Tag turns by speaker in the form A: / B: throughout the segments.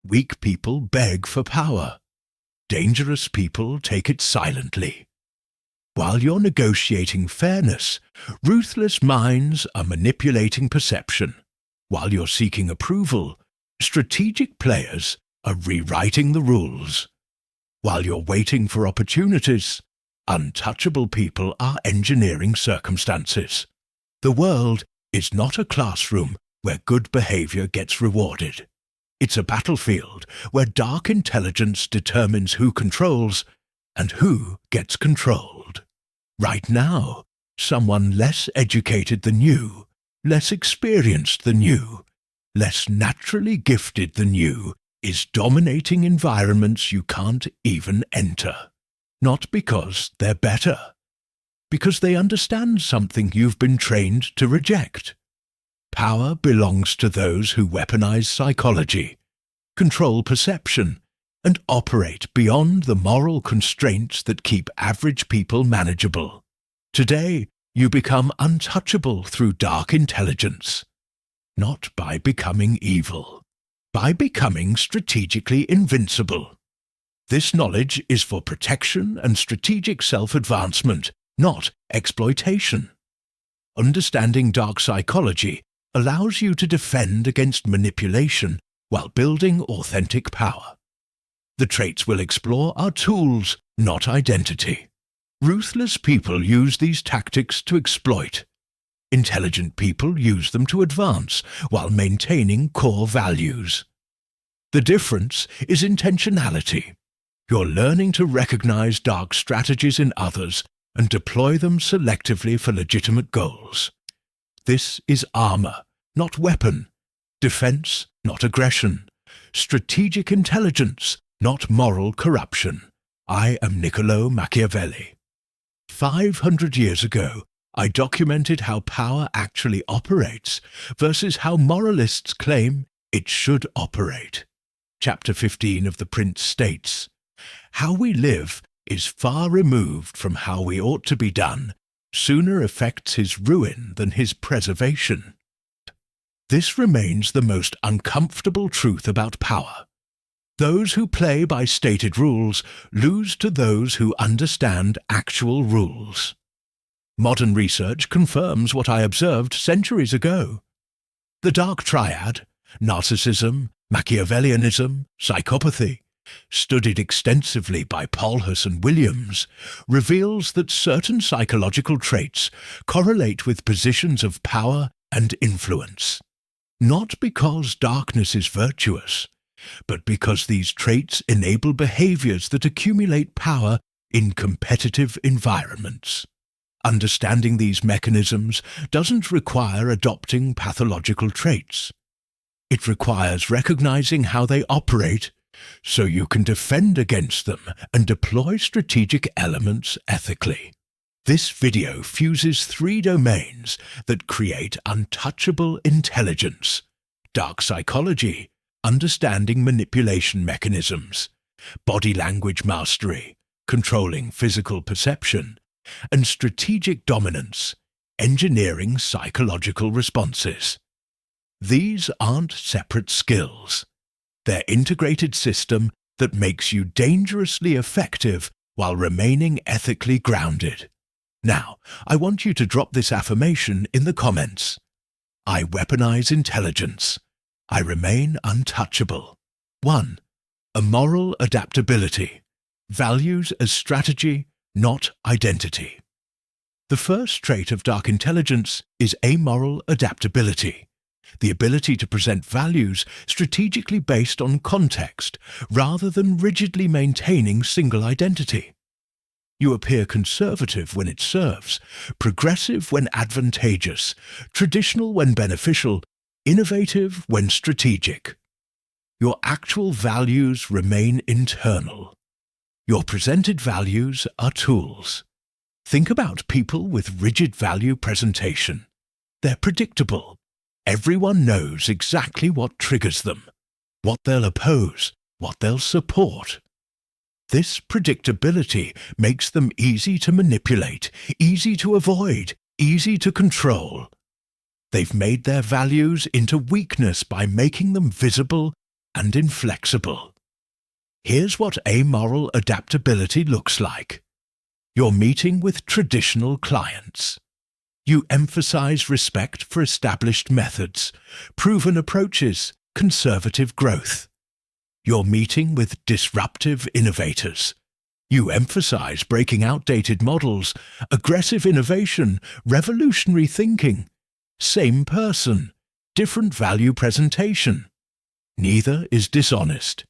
A: Weak people beg for power. Dangerous people take it silently. While you're negotiating fairness, ruthless minds are manipulating perception. While you're seeking approval, strategic players are rewriting the rules. While you're waiting for opportunities, untouchable people are engineering circumstances. The world is not a classroom where good behavior gets rewarded. It's a battlefield where dark intelligence determines who controls and who gets controlled. Right now, someone less educated than you, less experienced than you, less naturally gifted than you, is dominating environments you can't even enter. Not because they're better, because they understand something you've been trained to reject. Power belongs to those who weaponize psychology, control perception, and operate beyond the moral constraints that keep average people manageable. Today, you become untouchable through dark intelligence, not by becoming evil, by becoming strategically invincible. This knowledge is for protection and strategic self-advancement, not exploitation. Understanding dark psychology allows you to defend against manipulation while building authentic power. The traits we'll explore are tools, not identity. Ruthless people use these tactics to exploit. Intelligent people use them to advance while maintaining core values. The difference is intentionality. You're learning to recognize dark strategies in others and deploy them selectively for legitimate goals. This is armor, not weapon. Defense, not aggression. Strategic intelligence, not moral corruption. I am Niccolo Machiavelli. 500 years ago, I documented how power actually operates versus how moralists claim it should operate. Chapter 15 of The Prince states, "How we live is far removed from how we ought to be done, sooner affects his ruin than his preservation." This remains the most uncomfortable truth about power. Those who play by stated rules lose to those who understand actual rules. Modern research confirms what I observed centuries ago. The dark triad, narcissism, Machiavellianism, psychopathy, studied extensively by Paulhus and Williams, reveals that certain psychological traits correlate with positions of power and influence. Not because darkness is virtuous, but because these traits enable behaviors that accumulate power in competitive environments. Understanding these mechanisms doesn't require adopting pathological traits. It requires recognizing how they operate so you can defend against them and deploy strategic elements ethically. This video fuses 3 domains that create untouchable intelligence: dark psychology, understanding manipulation mechanisms, body language mastery, controlling physical perception, and strategic dominance, engineering psychological responses. These aren't separate skills. They're an integrated system that makes you dangerously effective while remaining ethically grounded. Now, I want you to drop this affirmation in the comments. I weaponize intelligence. I remain untouchable. 1. Amoral adaptability. Values as strategy, not identity. The first trait of dark intelligence is amoral adaptability, the ability to present values strategically based on context rather than rigidly maintaining single identity. You appear conservative when it serves, progressive when advantageous, traditional when beneficial, innovative when strategic. Your actual values remain internal. Your presented values are tools. Think about people with rigid value presentation. They're predictable. Everyone knows exactly what triggers them, what they'll oppose, what they'll support. This predictability makes them easy to manipulate, easy to avoid, easy to control. They've made their values into weakness by making them visible, and inflexible. Here's what amoral adaptability looks like. You're meeting with traditional clients. You emphasize respect for established methods, proven approaches, conservative growth. You're meeting with disruptive innovators. You emphasize breaking outdated models, aggressive innovation, revolutionary thinking. Same person, different value presentation. Neither is dishonest.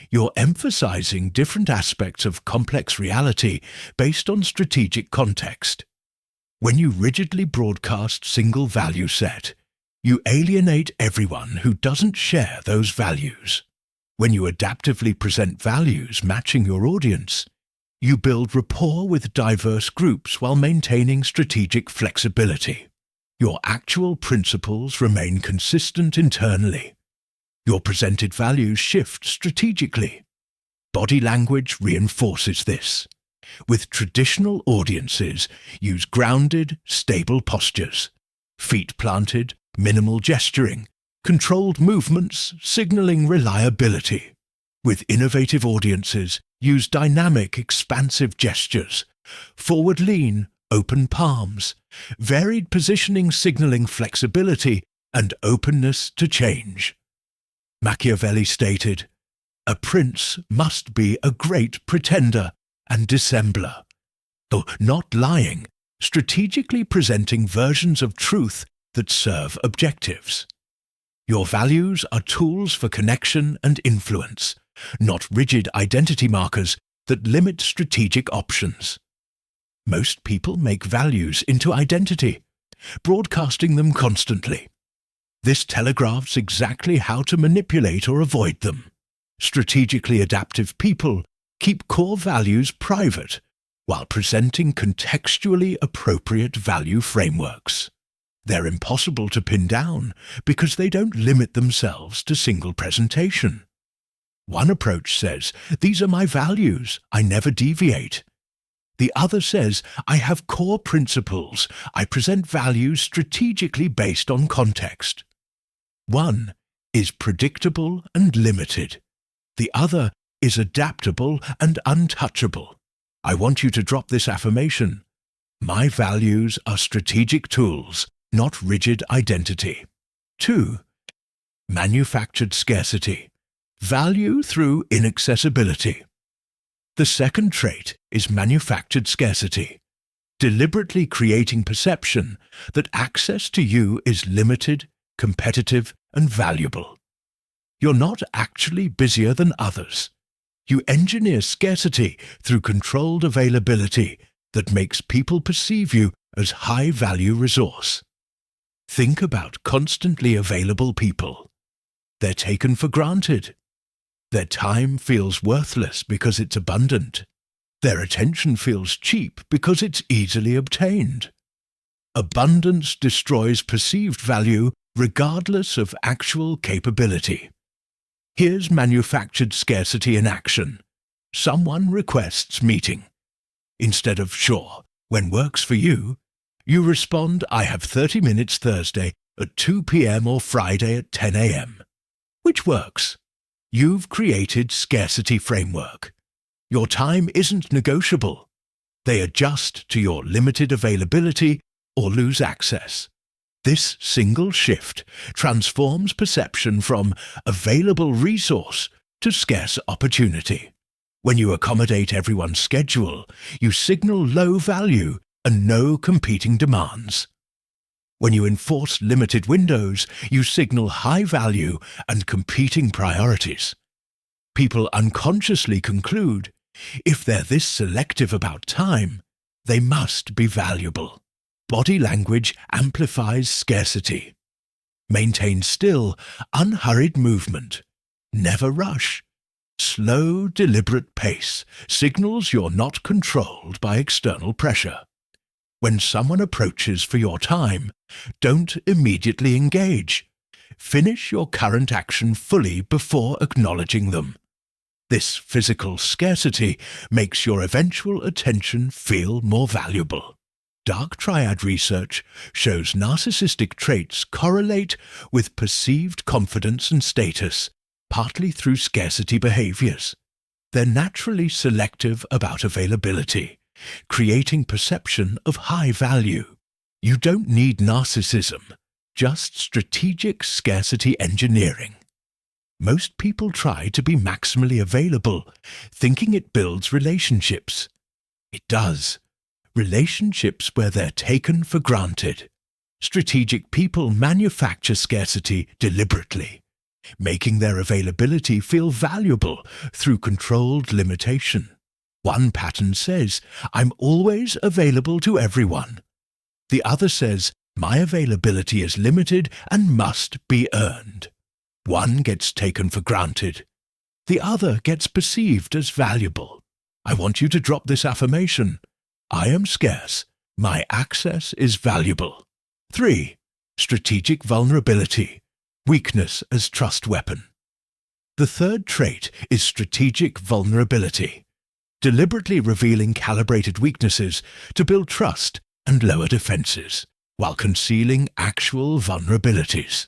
A: You're emphasizing different aspects of complex reality based on strategic context. When you rigidly broadcast single value set, you alienate everyone who doesn't share those values. When you adaptively present values matching your audience, you build rapport with diverse groups while maintaining strategic flexibility. Your actual principles remain consistent internally. Your presented values shift strategically. Body language reinforces this. With traditional audiences, use grounded, stable postures. Feet planted, minimal gesturing, controlled movements, signaling reliability. With innovative audiences, use dynamic, expansive gestures. Forward lean, open palms, varied positioning signaling flexibility and openness to change. Machiavelli stated, "A prince must be a great pretender and dissembler, though not lying, strategically presenting versions of truth that serve objectives." Your values are tools for connection and influence, not rigid identity markers that limit strategic options. Most people make values into identity, broadcasting them constantly. This telegraphs exactly how to manipulate or avoid them. Strategically adaptive people keep core values private while presenting contextually appropriate value frameworks. They're impossible to pin down because they don't limit themselves to single presentation. One approach says, "These are my values, I never deviate." The other says, "I have core principles, I present values strategically based on context." One is predictable and limited. The other is adaptable and untouchable. I want you to drop this affirmation. My values are strategic tools, not rigid identity. 2. Manufactured scarcity. Value through inaccessibility. The second trait is manufactured scarcity, deliberately creating perception that access to you is limited, competitive, and valuable. You're not actually busier than others. You engineer scarcity through controlled availability that makes people perceive you as high-value resource. Think about constantly available people. They're taken for granted. Their time feels worthless because it's abundant. Their attention feels cheap because it's easily obtained. Abundance destroys perceived value regardless of actual capability. Here's manufactured scarcity in action. Someone requests meeting. Instead of "sure, when works for you," you respond, "I have 30 minutes Thursday at 2 p.m. or Friday at 10 a.m. Which works? You've created scarcity framework. Your time isn't negotiable. They adjust to your limited availability or lose access. This single shift transforms perception from available resource to scarce opportunity. When you accommodate everyone's schedule, you signal low value and no competing demands. When you enforce limited windows, you signal high value and competing priorities. People unconsciously conclude, if they're this selective about time, they must be valuable. Body language amplifies scarcity. Maintain still, unhurried movement. Never rush. Slow, deliberate pace signals you're not controlled by external pressure. When someone approaches for your time, don't immediately engage. Finish your current action fully before acknowledging them. This physical scarcity makes your eventual attention feel more valuable. Dark Triad research shows narcissistic traits correlate with perceived confidence and status, partly through scarcity behaviors. They're naturally selective about availability, creating perception of high value. You don't need narcissism, just strategic scarcity engineering. Most people try to be maximally available, thinking it builds relationships. It does. Relationships where they're taken for granted. Strategic people manufacture scarcity deliberately, making their availability feel valuable through controlled limitation. One pattern says, "I'm always available to everyone." The other says, "My availability is limited and must be earned." One gets taken for granted. The other gets perceived as valuable. I want you to drop this affirmation. I am scarce. My access is valuable. 3. Strategic vulnerability. Weakness as trust weapon. The third trait is strategic vulnerability, deliberately revealing calibrated weaknesses to build trust and lower defenses, while concealing actual vulnerabilities.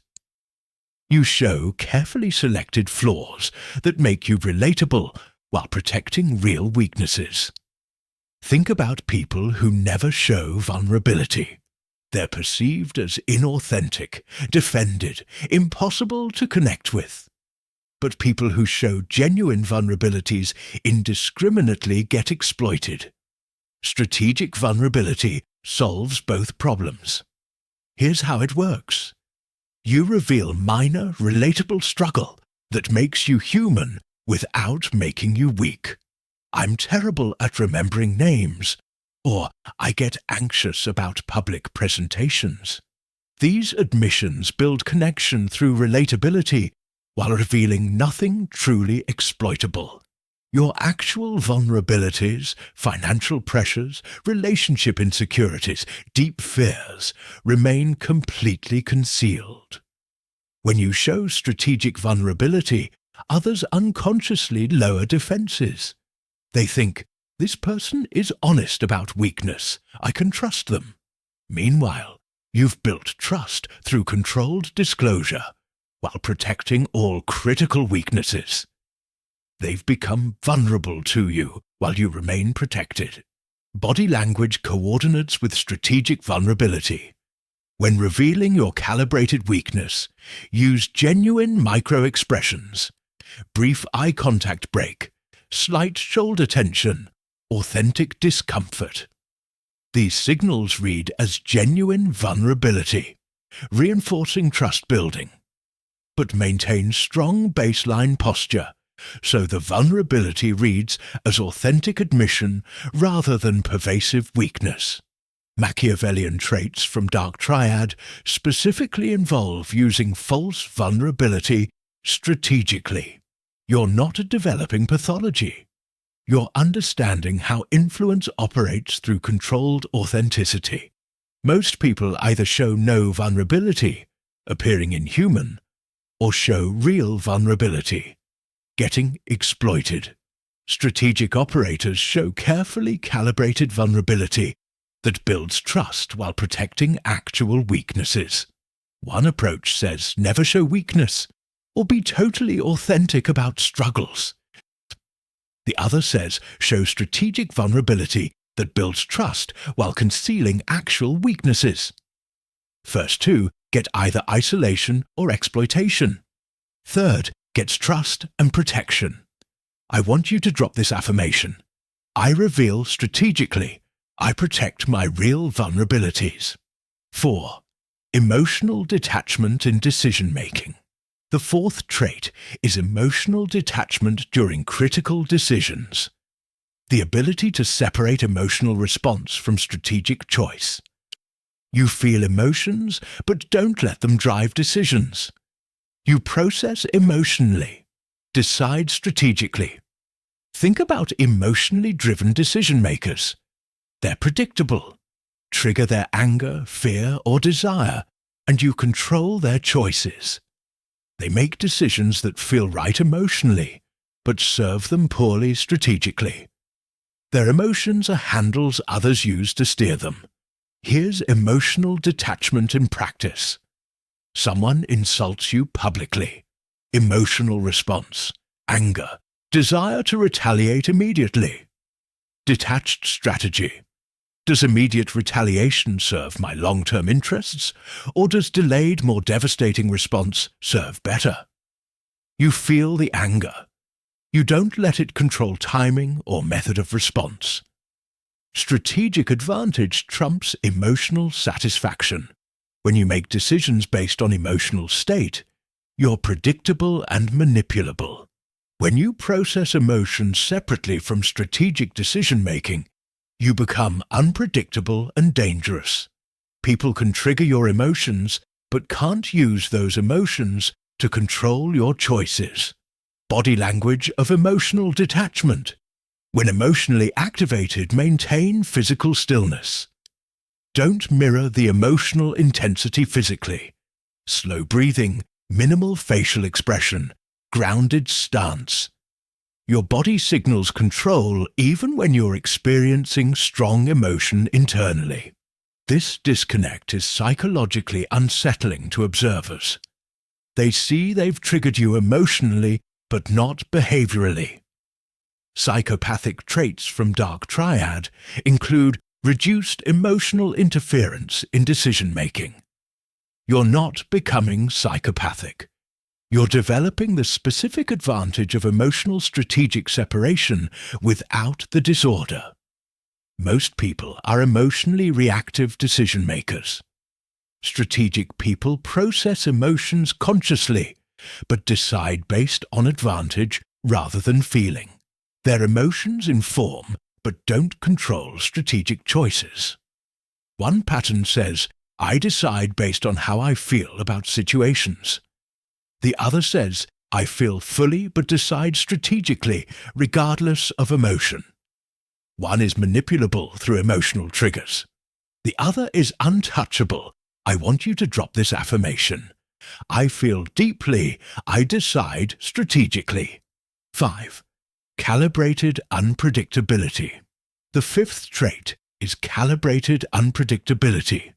A: You show carefully selected flaws that make you relatable while protecting real weaknesses. Think about people who never show vulnerability. They're perceived as inauthentic, defended, impossible to connect with. But people who show genuine vulnerabilities indiscriminately get exploited. Strategic vulnerability solves both problems. Here's how it works. You reveal minor, relatable struggle that makes you human without making you weak. I'm terrible at remembering names, or I get anxious about public presentations. These admissions build connection through relatability while revealing nothing truly exploitable. Your actual vulnerabilities, financial pressures, relationship insecurities, deep fears remain completely concealed. When you show strategic vulnerability, others unconsciously lower defenses. They think, this person is honest about weakness. I can trust them. Meanwhile, you've built trust through controlled disclosure while protecting all critical weaknesses. They've become vulnerable to you while you remain protected. Body language coordinates with strategic vulnerability. When revealing your calibrated weakness, use genuine micro-expressions, brief eye contact break, slight shoulder tension, authentic discomfort. These signals read as genuine vulnerability, reinforcing trust building, but maintain strong baseline posture, so the vulnerability reads as authentic admission rather than pervasive weakness. Machiavellian traits from Dark Triad specifically involve using false vulnerability strategically. You're not developing pathology. You're understanding how influence operates through controlled authenticity. Most people either show no vulnerability, appearing inhuman, or show real vulnerability, getting exploited. Strategic operators show carefully calibrated vulnerability that builds trust while protecting actual weaknesses. One approach says never show weakness or be totally authentic about struggles. The other says show strategic vulnerability that builds trust while concealing actual weaknesses. First two get either isolation or exploitation. Third gets trust and protection. I want you to drop this affirmation. I reveal strategically. I protect my real vulnerabilities. 4. Emotional detachment in decision-making. The fourth trait is emotional detachment during critical decisions. The ability to separate emotional response from strategic choice. You feel emotions, but don't let them drive decisions. You process emotionally, decide strategically. Think about emotionally driven decision makers. They're predictable. Trigger their anger, fear, or desire, and you control their choices. They make decisions that feel right emotionally, but serve them poorly strategically. Their emotions are handles others use to steer them. Here's emotional detachment in practice. Someone insults you publicly. Emotional response, anger, desire to retaliate immediately. Detached strategy. Does immediate retaliation serve my long-term interests, or does delayed, more devastating response serve better? You feel the anger. You don't let it control timing or method of response. Strategic advantage trumps emotional satisfaction. When you make decisions based on emotional state, you're predictable and manipulable. When you process emotions separately from strategic decision-making, you become unpredictable and dangerous. People can trigger your emotions, but can't use those emotions to control your choices. Body language of emotional detachment. When emotionally activated, maintain physical stillness. Don't mirror the emotional intensity physically. Slow breathing, minimal facial expression, grounded stance. Your body signals control even when you're experiencing strong emotion internally. This disconnect is psychologically unsettling to observers. They see they've triggered you emotionally, but not behaviorally. Psychopathic traits from dark Triad include reduced emotional interference in decision-making. You're not becoming psychopathic. You're developing the specific advantage of emotional strategic separation without the disorder. Most people are emotionally reactive decision makers. Strategic people process emotions consciously, but decide based on advantage rather than feeling. Their emotions inform, but don't control strategic choices. One pattern says, I decide based on how I feel about situations. The other says, I feel fully but decide strategically, regardless of emotion. One is manipulable through emotional triggers. The other is untouchable. I want you to drop this affirmation. I feel deeply. I decide strategically. 5. Calibrated unpredictability. The fifth trait is calibrated unpredictability.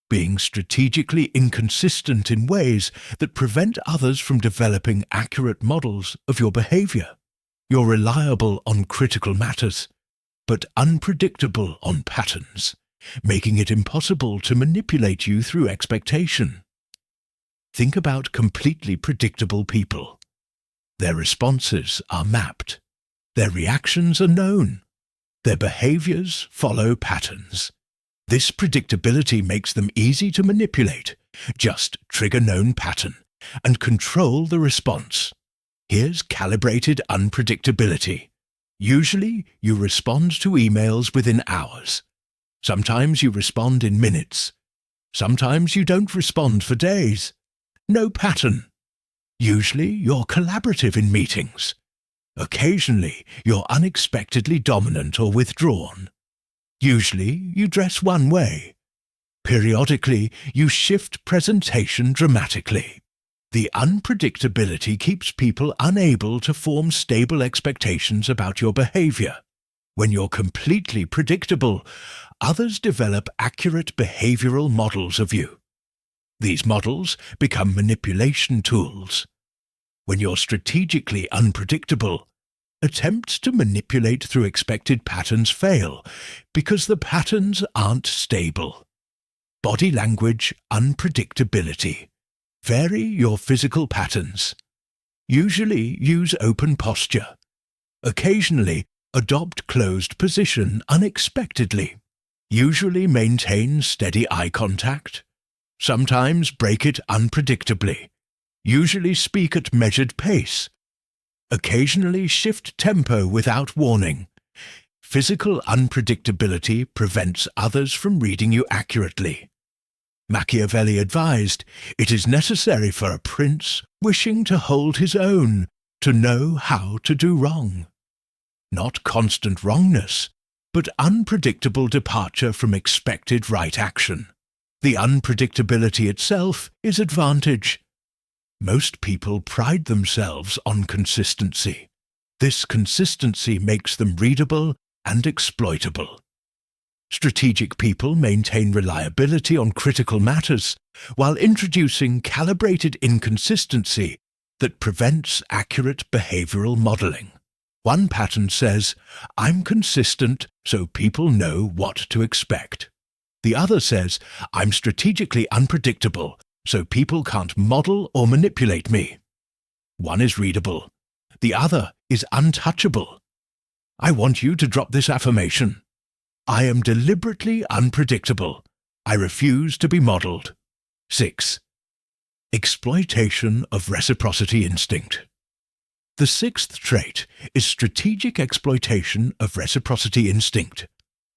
A: Being strategically inconsistent in ways that prevent others from developing accurate models of your behavior. You're reliable on critical matters, but unpredictable on patterns, making it impossible to manipulate you through expectation. Think about completely predictable people. Their responses are mapped. Their reactions are known. Their behaviors follow patterns. This predictability makes them easy to manipulate. Just trigger known pattern and control the response. Here's calibrated unpredictability. Usually, you respond to emails within hours. Sometimes you respond in minutes. Sometimes you don't respond for days. No pattern. Usually, you're collaborative in meetings. Occasionally, you're unexpectedly dominant or withdrawn. Usually, you dress one way. Periodically, you shift presentation dramatically. The unpredictability keeps people unable to form stable expectations about your behavior. When you're completely predictable, others develop accurate behavioral models of you. These models become manipulation tools. When you're strategically unpredictable, attempts to manipulate through expected patterns fail because the patterns aren't stable. Body language unpredictability. Vary your physical patterns. Usually use open posture. Occasionally adopt closed position unexpectedly. Usually maintain steady eye contact. Sometimes break it unpredictably. Usually speak at measured pace. Occasionally shift tempo without warning. Physical unpredictability prevents others from reading you accurately. Machiavelli advised, it is necessary for a prince wishing to hold his own to know how to do wrong. Not constant wrongness, but unpredictable departure from expected right action. The unpredictability itself is advantage. Most people pride themselves on consistency. This consistency makes them readable and exploitable. Strategic people maintain reliability on critical matters, while introducing calibrated inconsistency that prevents accurate behavioral modeling. One pattern says, "I'm consistent so people know what to expect." The other says, "I'm strategically unpredictable so people can't model or manipulate me." One is readable. The other is untouchable. I want you to drop this affirmation. I am deliberately unpredictable. I refuse to be modeled. 6. Exploitation of reciprocity instinct. The sixth trait is strategic exploitation of reciprocity instinct,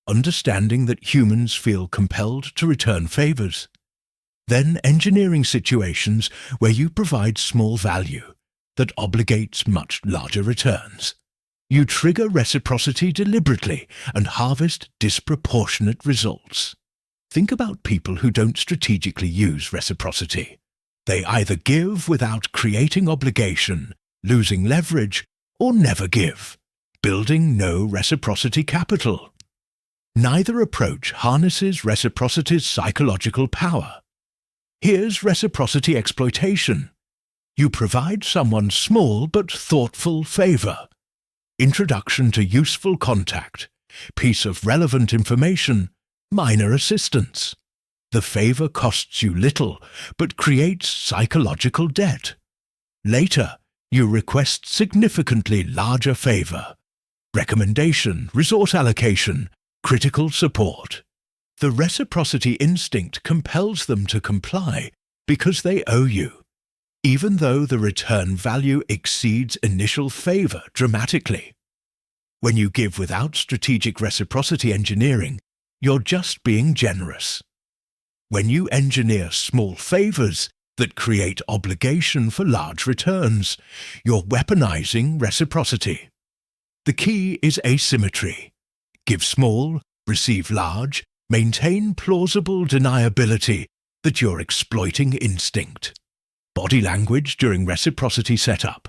A: understanding that humans feel compelled to return favors. Then engineering situations where you provide small value that obligates much larger returns. You trigger reciprocity deliberately and harvest disproportionate results. Think about people who don't strategically use reciprocity. They either give without creating obligation, losing leverage, or never give, building no reciprocity capital. Neither approach harnesses reciprocity's psychological power. Here's reciprocity exploitation. You provide someone small but thoughtful favor. Introduction to useful contact, piece of relevant information, minor assistance. The favor costs you little, but creates psychological debt. Later, you request significantly larger favor. Recommendation, resource allocation, critical support. The reciprocity instinct compels them to comply because they owe you, even though the return value exceeds initial favor dramatically. When you give without strategic reciprocity engineering, you're just being generous. When you engineer small favors that create obligation for large returns, you're weaponizing reciprocity. The key is asymmetry. Give small, receive large, maintain plausible deniability that you're exploiting instinct. Body language during reciprocity setup.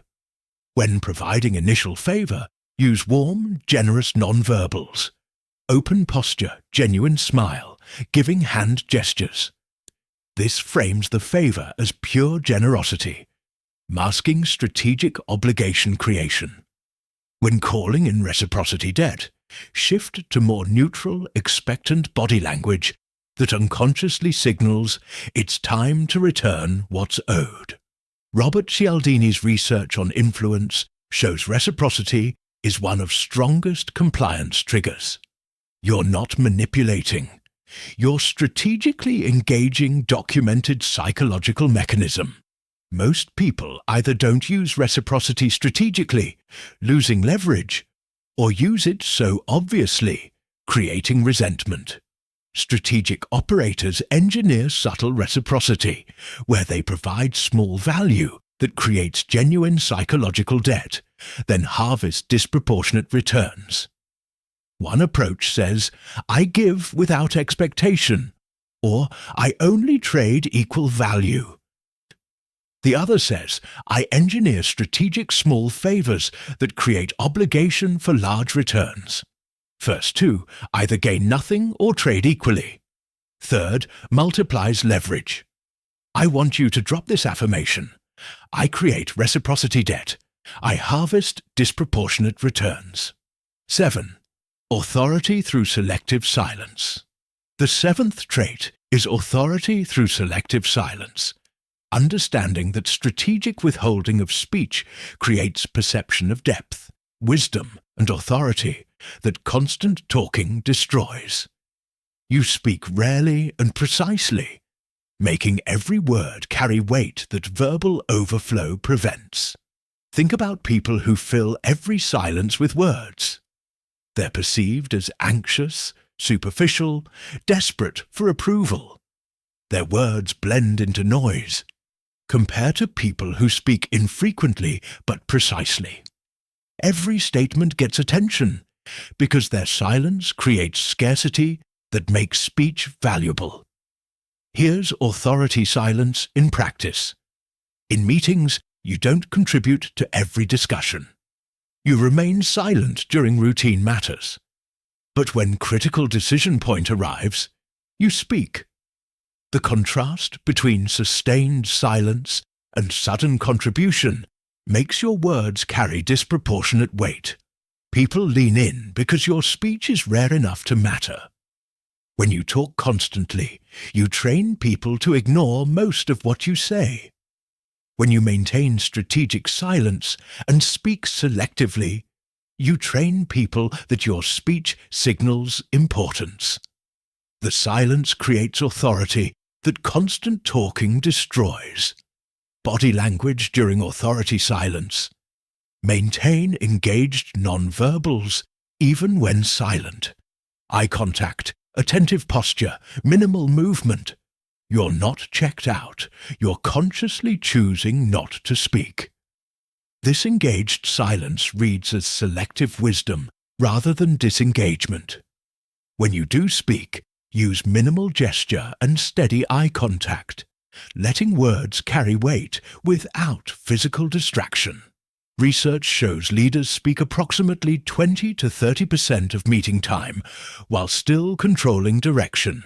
A: When providing initial favor, use warm, generous nonverbals. Open posture, genuine smile, giving hand gestures. This frames the favor as pure generosity, masking strategic obligation creation. When calling in reciprocity debt, shift to more neutral, expectant body language that unconsciously signals it's time to return what's owed. Robert Cialdini's research on influence shows reciprocity is one of strongest compliance triggers. You're not manipulating. You're strategically engaging documented psychological mechanism. Most people either don't use reciprocity strategically, losing leverage, or use it so obviously, creating resentment. Strategic operators engineer subtle reciprocity, where they provide small value that creates genuine psychological debt, then harvest disproportionate returns. One approach says, I give without expectation, or I only trade equal value. The other says, I engineer strategic small favors that create obligation for large returns. First two either gain nothing or trade equally. Third multiplies leverage. I want you to drop this affirmation. I create reciprocity debt. I harvest disproportionate returns. 7. Authority through selective silence. The seventh trait is authority through selective silence. Understanding that strategic withholding of speech creates perception of depth, wisdom, and authority that constant talking destroys. You speak rarely and precisely, making every word carry weight that verbal overflow prevents. Think about people who fill every silence with words. They're perceived as anxious, superficial, desperate for approval. Their words blend into noise. Compare to people who speak infrequently but precisely. Every statement gets attention because their silence creates scarcity that makes speech valuable. Here's authority silence in practice. In meetings, you don't contribute to every discussion. You remain silent during routine matters. But when critical decision point arrives, you speak. The contrast between sustained silence and sudden contribution makes your words carry disproportionate weight. People lean in because your speech is rare enough to matter. When you talk constantly, you train people to ignore most of what you say. When you maintain strategic silence and speak selectively, you train people that your speech signals importance. The silence creates authority that constant talking destroys. Body language during authority silence. Maintain engaged nonverbals even when silent. Eye contact, attentive posture, minimal movement. You're not checked out. You're consciously choosing not to speak. This engaged silence reads as selective wisdom rather than disengagement. When you do speak, use minimal gesture and steady eye contact, letting words carry weight without physical distraction. Research shows leaders speak approximately 20 to 30% of meeting time while still controlling direction.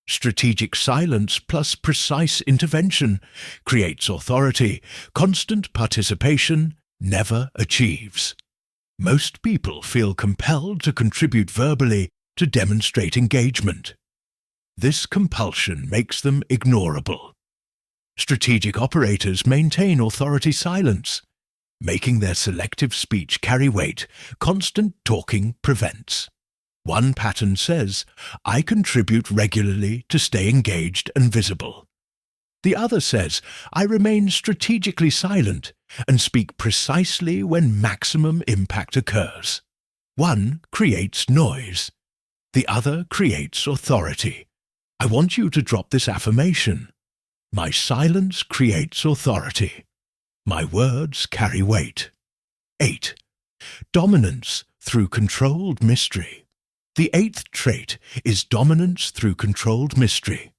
A: Strategic silence plus precise intervention creates authority. Constant participation never achieves. Most people feel compelled to contribute verbally to demonstrate engagement. This compulsion makes them ignorable. Strategic operators maintain authority silence, making their selective speech carry weight. Constant talking prevents. One pattern says, I contribute regularly to stay engaged and visible. The other says, I remain strategically silent and speak precisely when maximum impact occurs. One creates noise. The other creates authority. I want you to drop this affirmation. My silence creates authority. My words carry weight. 8. Dominance through controlled mystery. The 8th trait is dominance through controlled mystery.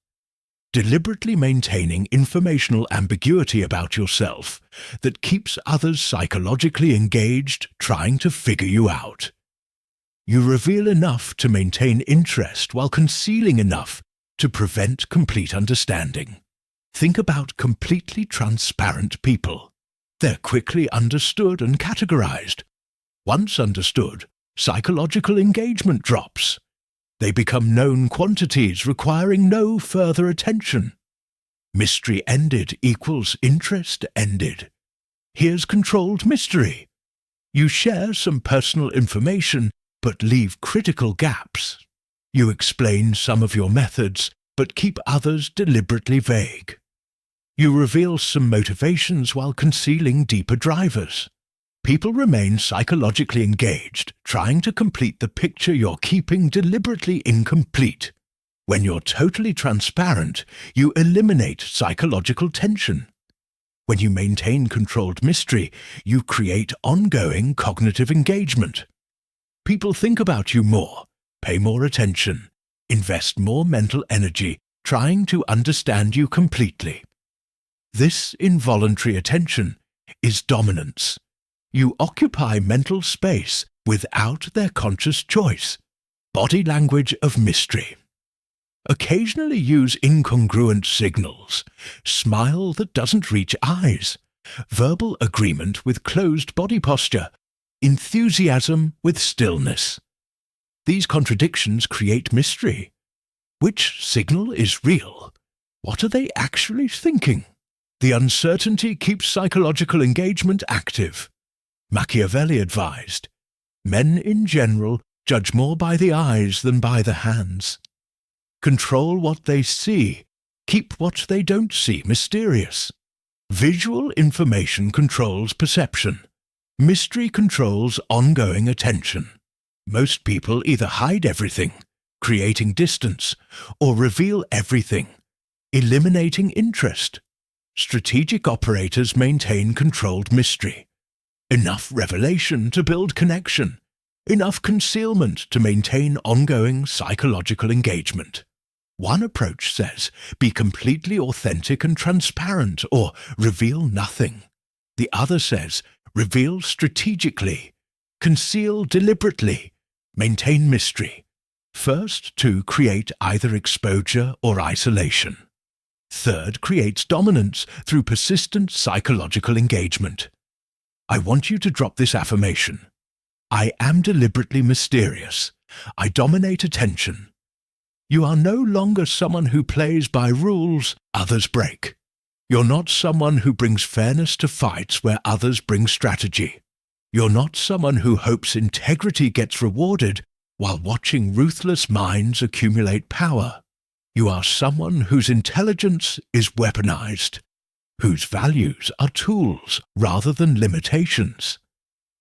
A: Deliberately maintaining informational ambiguity about yourself that keeps others psychologically engaged, trying to figure you out. You reveal enough to maintain interest while concealing enough to prevent complete understanding. Think about completely transparent people. They're quickly understood and categorized. Once understood, psychological engagement drops. They become known quantities requiring no further attention. Mystery ended equals interest ended. Here's controlled mystery. You share some personal information but leave critical gaps. You explain some of your methods but keep others deliberately vague. You reveal some motivations while concealing deeper drivers. People remain psychologically engaged, trying to complete the picture you're keeping deliberately incomplete. When you're totally transparent, you eliminate psychological tension. When you maintain controlled mystery, you create ongoing cognitive engagement. People think about you more, pay more attention, invest more mental energy trying to understand you completely. This involuntary attention is dominance. You occupy mental space without their conscious choice. Body language of mystery. Occasionally use incongruent signals. Smile that doesn't reach eyes. Verbal agreement with closed body posture. Enthusiasm with stillness. These contradictions create mystery. Which signal is real? What are they actually thinking? The uncertainty keeps psychological engagement active. Machiavelli advised, men in general judge more by the eyes than by the hands. Control what they see, keep what they don't see mysterious. Visual information controls perception. Mystery controls ongoing attention. Most people either hide everything, creating distance, or reveal everything, eliminating interest. Strategic operators maintain controlled mystery. Enough revelation to build connection. Enough concealment to maintain ongoing psychological engagement. One approach says, be completely authentic and transparent or reveal nothing. The other says, reveal strategically, conceal deliberately, maintain mystery. First two create either exposure or isolation. Third creates dominance through persistent psychological engagement. I want you to drop this affirmation. I am deliberately mysterious. I dominate attention. You are no longer someone who plays by rules others break. You're not someone who brings fairness to fights where others bring strategy. You're not someone who hopes integrity gets rewarded while watching ruthless minds accumulate power. You are someone whose intelligence is weaponized, whose values are tools rather than limitations,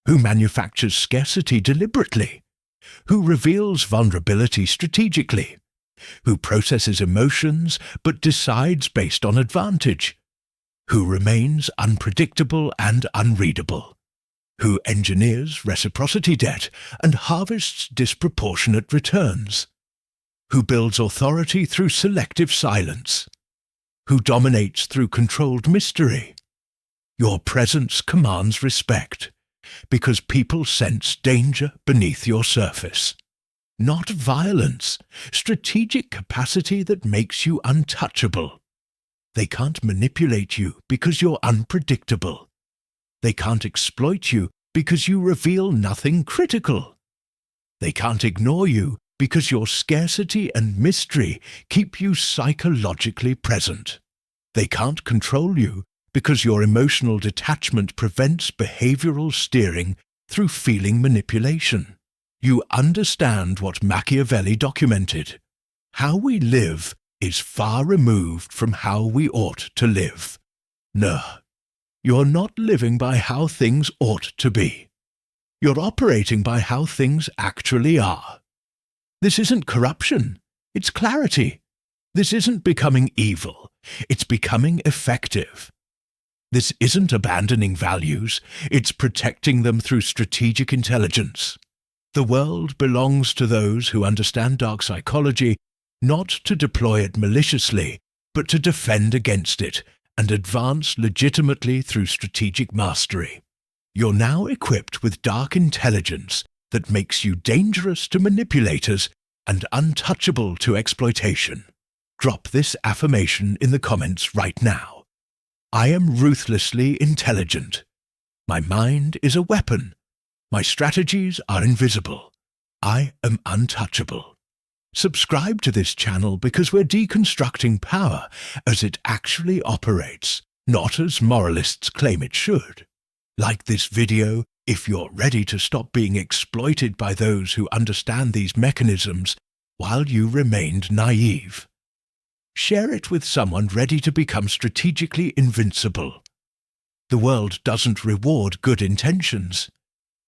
A: who manufactures scarcity deliberately, who reveals vulnerability strategically, who processes emotions but decides based on advantage, who remains unpredictable and unreadable, who engineers reciprocity debt and harvests disproportionate returns, who builds authority through selective silence, who dominates through controlled mystery. Your presence commands respect because people sense danger beneath your surface. Not violence, strategic capacity that makes you untouchable. They can't manipulate you because you're unpredictable. They can't exploit you because you reveal nothing critical. They can't ignore you because your scarcity and mystery keep you psychologically present. They can't control you because your emotional detachment prevents behavioral steering through feeling manipulation. You understand what Machiavelli documented. How we live is far removed from how we ought to live. No, you're not living by how things ought to be. You're operating by how things actually are. This isn't corruption, it's clarity. This isn't becoming evil, it's becoming effective. This isn't abandoning values, it's protecting them through strategic intelligence. The world belongs to those who understand dark psychology, not to deploy it maliciously, but to defend against it and advance legitimately through strategic mastery. You're now equipped with dark intelligence that makes you dangerous to manipulators and untouchable to exploitation. Drop this affirmation in the comments right now. I am ruthlessly intelligent. My mind is a weapon. My strategies are invisible. I am untouchable. Subscribe to this channel because we're deconstructing power as it actually operates, not as moralists claim it should. Like this video if you're ready to stop being exploited by those who understand these mechanisms while you remained naive. Share it with someone ready to become strategically invincible. The world doesn't reward good intentions.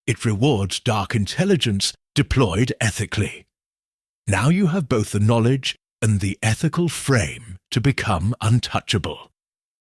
A: It rewards dark intelligence deployed ethically. Now you have both the knowledge and the ethical frame to become untouchable.